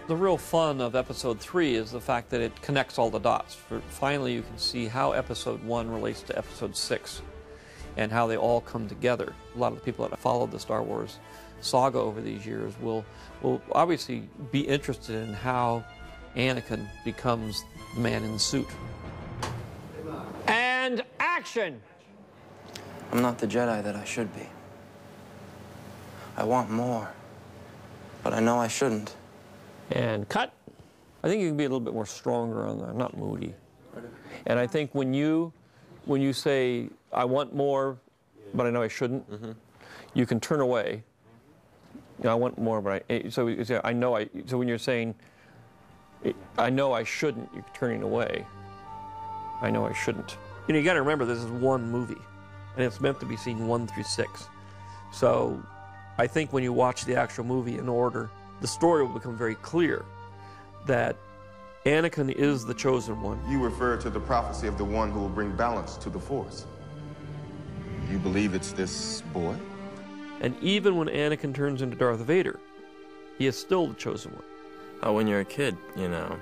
The real fun of Episode 3 is the fact that it connects all the dots. Finally, you can see how Episode 1 relates to Episode 6 and how they all come together. A lot of the people that have followed the Star Wars saga over these years will obviously be interested in how Anakin becomes the man in the suit. And action! I'm not the Jedi that I should be. I want more, but I know I shouldn't. And cut. I think you can be a little bit more stronger on that, not moody. And I think when you say, I want more, but I know I shouldn't, you can turn away. You know, I want more, but so when you're saying, I know I shouldn't, you're turning away. I know I shouldn't. You know, you got to remember this is one movie, and it's meant to be seen 1 through 6. So I think when you watch the actual movie in order, the story will become very clear that Anakin is the chosen one. You refer to the prophecy of the one who will bring balance to the Force. You believe it's this boy? And even when Anakin turns into Darth Vader, he is still the chosen one. Oh, when you're a kid, you know,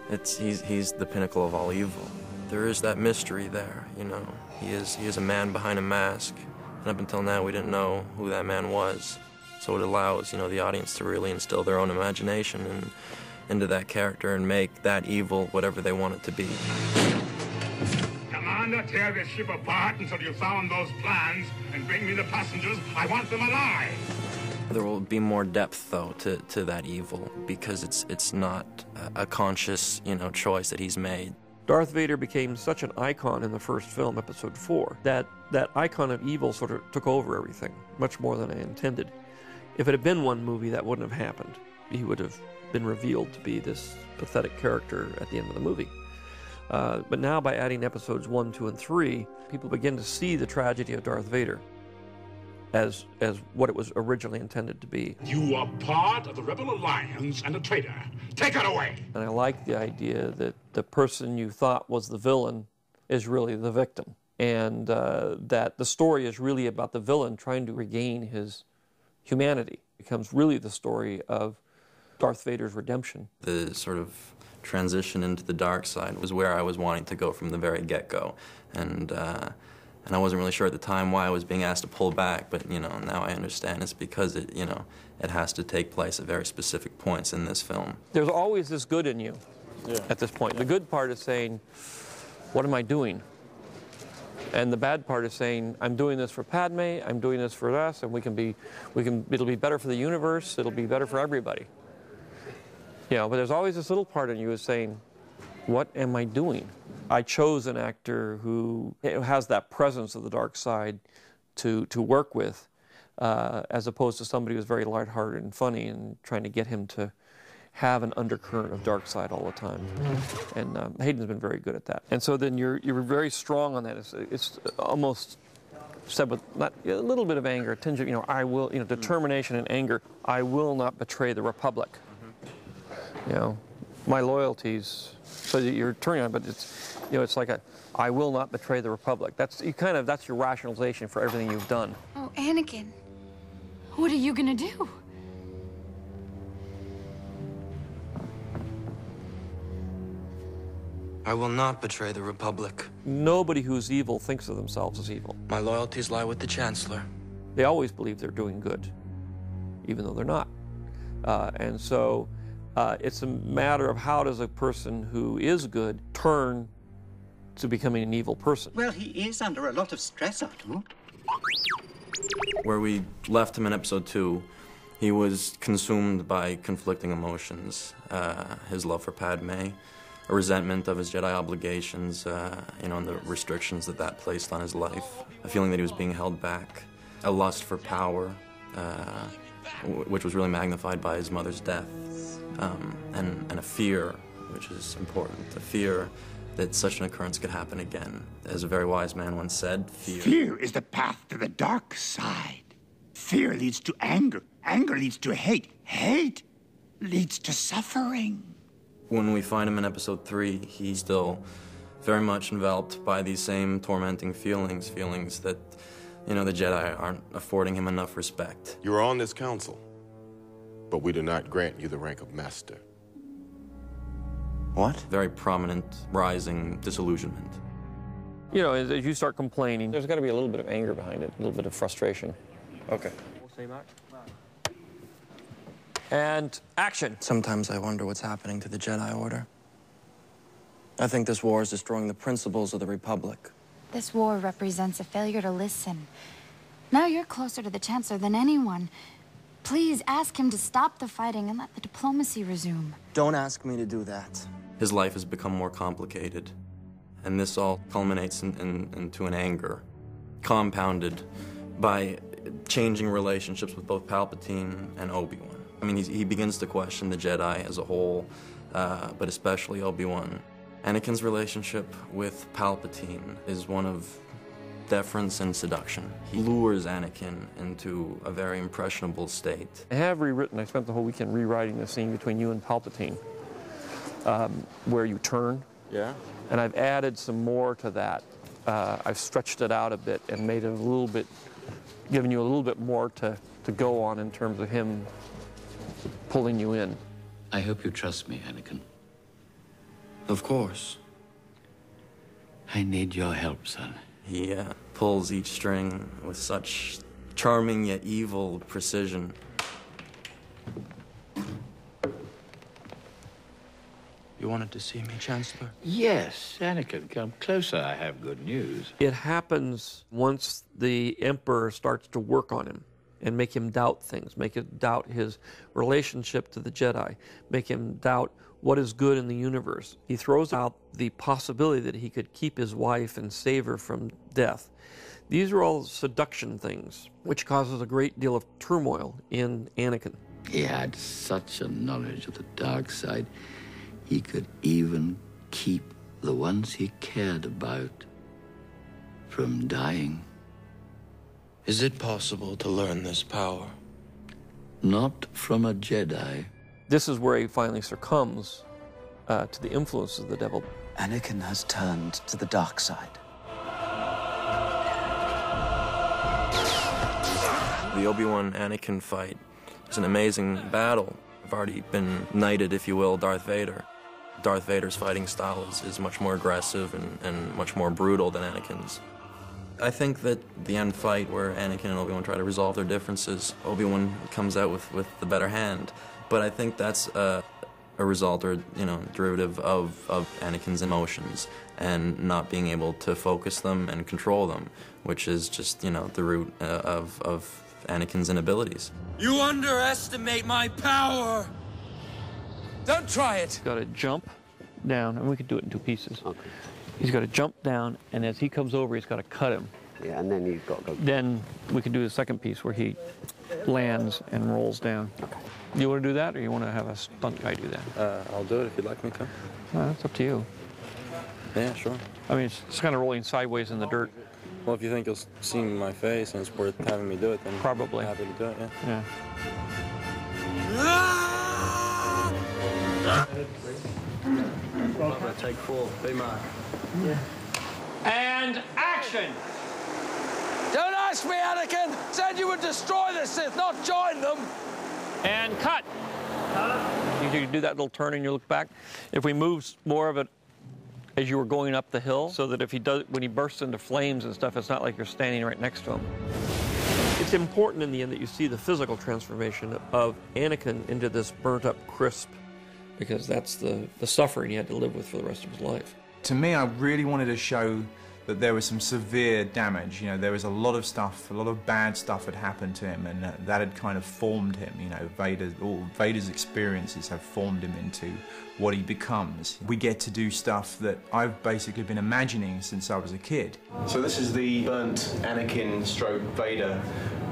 he's the pinnacle of all evil. There is that mystery there, you know. He is a man behind a mask, and up until now we didn't know who that man was. So it allows, you know, the audience to really instill their own imagination into that character and make that evil whatever they want it to be. Commander, tear this ship apart until you found those plans and bring me the passengers. I want them alive. There will be more depth, though, to that evil because it's not a conscious, you know, choice that he's made. Darth Vader became such an icon in the first film, Episode 4, that that icon of evil sort of took over everything, much more than I intended. If it had been one movie, that wouldn't have happened. He would have been revealed to be this pathetic character at the end of the movie. But now by adding Episodes 1, 2, and 3, people begin to see the tragedy of Darth Vader as what it was originally intended to be. You are part of the Rebel Alliance and a traitor. Take it away! And I like the idea that the person you thought was the villain is really the victim. And that the story is really about the villain trying to regain his humanity. It becomes really the story of Darth Vader's redemption. The sort of transition into the dark side was where I was wanting to go from the very get-go. And I wasn't really sure at the time why I was being asked to pull back, but, you know, now I understand it's because it, you know, it has to take place at very specific points in this film. There's always this good in you at this point. The good part is saying, what am I doing? And the bad part is saying, I'm doing this for Padme, I'm doing this for us, and it'll be better for the universe, it'll be better for everybody. You know, but there's always this little part in you is saying, what am I doing? I chose an actor who has that presence of the dark side to work with, as opposed to somebody who's very lighthearted and funny and trying to get him to have an undercurrent of dark side all the time. And Hayden's been very good at that. And so then you're very strong on that. It's almost said with not, a little bit of anger, a tinge of, you know, I will, you know, determination and anger. I will not betray the Republic. You know, my loyalties. So you're turning on, but it's, you know, it's like I will not betray the Republic. That's your rationalization for everything you've done. Oh, Anakin, what are you gonna do? I will not betray the Republic. Nobody who's evil thinks of themselves as evil. My loyalties lie with the Chancellor. They always believe they're doing good, even though they're not. And so it's a matter of how does a person who is good turn to becoming an evil person. Well, he is under a lot of stress, Artu. Where we left him in Episode 2, he was consumed by conflicting emotions. His love for Padme, a resentment of his Jedi obligations, you know, and the restrictions that placed on his life, a feeling that he was being held back, a lust for power, which was really magnified by his mother's death, and a fear, which is important, a fear that such an occurrence could happen again. As a very wise man once said, Fear is the path to the dark side. Fear leads to anger. Anger leads to hate. Hate leads to suffering. When we find him in Episode 3, he's still very much enveloped by these same tormenting feelings that, you know, the Jedi aren't affording him enough respect. You are on this council, but we do not grant you the rank of master. What? Very prominent, rising disillusionment. You know, as you start complaining, there's got to be a little bit of anger behind it, a little bit of frustration. Okay. And action. Sometimes I wonder what's happening to the Jedi Order. I think this war is destroying the principles of the Republic. This war represents a failure to listen. Now you're closer to the Chancellor than anyone. Please ask him to stop the fighting and let the diplomacy resume. Don't ask me to do that. His life has become more complicated, and this all culminates into an anger, compounded by changing relationships with both Palpatine and Obi-Wan. I mean, he begins to question the Jedi as a whole, but especially Obi-Wan. Anakin's relationship with Palpatine is one of deference and seduction. He lures Anakin into a very impressionable state. I have rewritten, I spent the whole weekend rewriting the scene between you and Palpatine, where you turn. Yeah? And I've added some more to that. I've stretched it out a bit and made it a little bit, given you a little bit more to go on in terms of him pulling you in. I hope you trust me, Anakin. Of course. I need your help, son. He pulls each string with such charming yet evil precision. You wanted to see me, Chancellor? Yes, Anakin, come closer. I have good news. It happens once the Emperor starts to work on him and make him doubt things, make him doubt his relationship to the Jedi, make him doubt what is good in the universe. He throws out the possibility that he could keep his wife and save her from death. These are all seduction things, which causes a great deal of turmoil in Anakin. He had such a knowledge of the dark side, he could even keep the ones he cared about from dying. Is it possible to learn this power? Not from a Jedi. This is where he finally succumbs to the influence of the devil. Anakin has turned to the dark side. The Obi-Wan-Anakin fight is an amazing battle. I've already been knighted, if you will, Darth Vader. Darth Vader's fighting style is much more aggressive and much more brutal than Anakin's. I think that the end fight where Anakin and Obi-Wan try to resolve their differences, Obi-Wan comes out with the better hand. But I think that's a result or, derivative of Anakin's emotions and not being able to focus them and control them, which is just, the root of Anakin's inabilities. You underestimate my power! Don't try it! He's got to jump down, and we could do it in two pieces. Okay. He's got to jump down, and as he comes over, he's got to cut him. Yeah, and then you've got to go. Then we can do the second piece where he lands and rolls down. Okay. You want to do that, or you want to have a stunt guy do that? I'll do it if you'd like me to. That's up to you. Yeah, sure. I mean, it's kind of rolling sideways in the dirt. Well, if you think you'll see my face and it's worth having me do it, then probably. I'm happy to do it, yeah. Well, take 4. Big mark. Yeah. And action! Don't ask me, Anakin! Said you would destroy the Sith, not join them! And cut! You do that little turn and you look back. If we move more of it as you were going up the hill, so that if when he bursts into flames and stuff, it's not like you're standing right next to him. It's important in the end that you see the physical transformation of Anakin into this burnt-up crisp, because that's the suffering he had to live with for the rest of his life. To me, I really wanted to show that there was some severe damage. There was a lot of stuff, a lot of bad stuff had happened to him, and that had kind of formed him. Vader's experiences have formed him into what he becomes. We get to do stuff that I've basically been imagining since I was a kid. So this is the burnt Anakin / Vader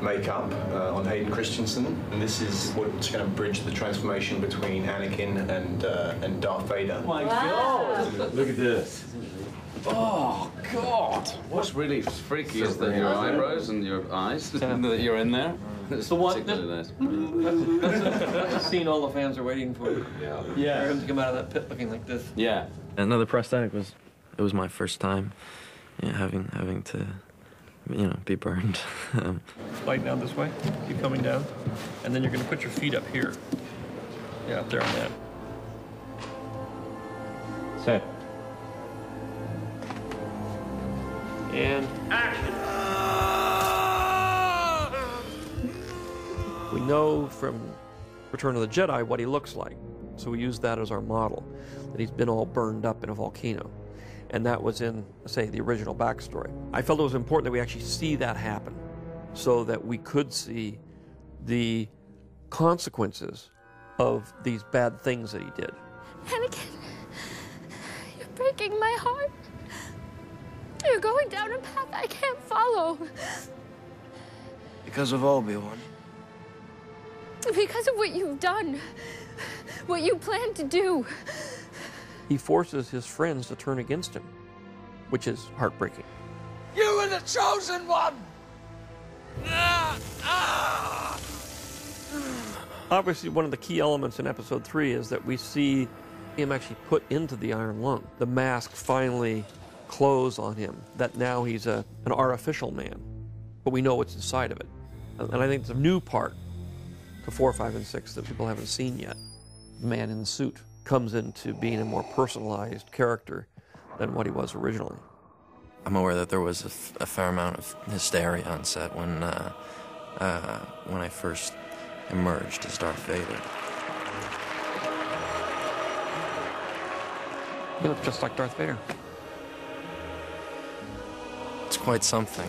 makeup on Hayden Christensen, and this is what's going to bridge the transformation between Anakin and Darth Vader. My God! Look at this. Oh, God! What's really freaky is that your eyebrows and your eyes, that you're in there. It's the one. Nice. That's a scene all the fans are waiting for. Yeah. For him to come out of that pit looking like this. Yeah. Another prosthetic was my first time, having to, be burned. Slide down this way. Keep coming down, and then you're going to put your feet up here. Yeah, up there on that. Set. And action. We know from Return of the Jedi what he looks like, so we use that as our model, that he's been all burned up in a volcano. And that was in, say, the original backstory. I felt it was important that we actually see that happen so that we could see the consequences of these bad things that he did. Anakin, you're breaking my heart. You're going down a path I can't follow. Because of Obi-Wan. Because of what you've done. What you plan to do. He forces his friends to turn against him, which is heartbreaking. You were the chosen one! Obviously, one of the key elements in Episode 3 is that we see him actually put into the Iron Lung. The mask finally close on him, that now he's an artificial man, but we know what's inside of it. And I think it's a new part to 4, 5, and 6 that people haven't seen yet. The man in the suit comes into being a more personalized character than what he was originally. I'm aware that there was a fair amount of hysteria on set when I first emerged as Darth Vader. You look just like Darth Vader. It's quite something.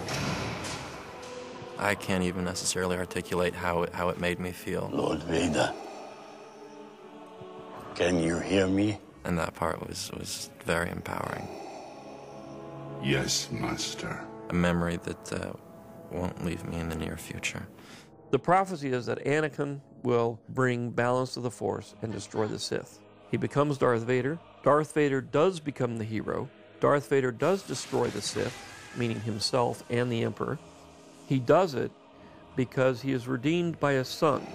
I can't even necessarily articulate how it made me feel. Lord Vader, can you hear me? And that part was very empowering. Yes, Master. A memory that won't leave me in the near future. The prophecy is that Anakin will bring balance to the Force and destroy the Sith. He becomes Darth Vader. Darth Vader does become the hero. Darth Vader does destroy the Sith, meaning himself and the Emperor. He does it because he is redeemed by a son.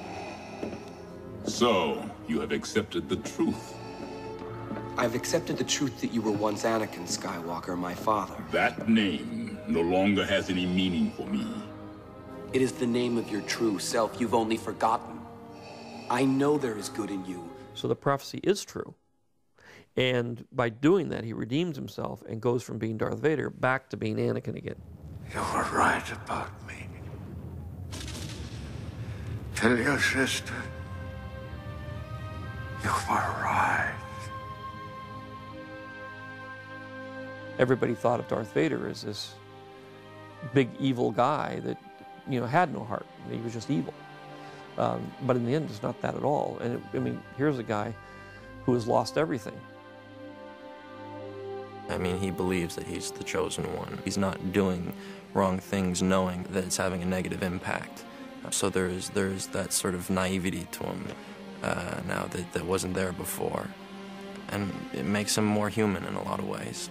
So, you have accepted the truth. I've accepted the truth that you were once Anakin Skywalker, my father. That name no longer has any meaning for me. It is the name of your true self you've only forgotten. I know there is good in you. So the prophecy is true. And by doing that, he redeems himself and goes from being Darth Vader back to being Anakin again. You were right about me. Tell your sister. You were right. Everybody thought of Darth Vader as this big evil guy that, had no heart. He was just evil. But in the end, it's not that at all. And here's a guy who has lost everything. He believes that he's the chosen one. He's not doing wrong things knowing that it's having a negative impact. So there's that sort of naivety to him now that wasn't there before. And it makes him more human in a lot of ways.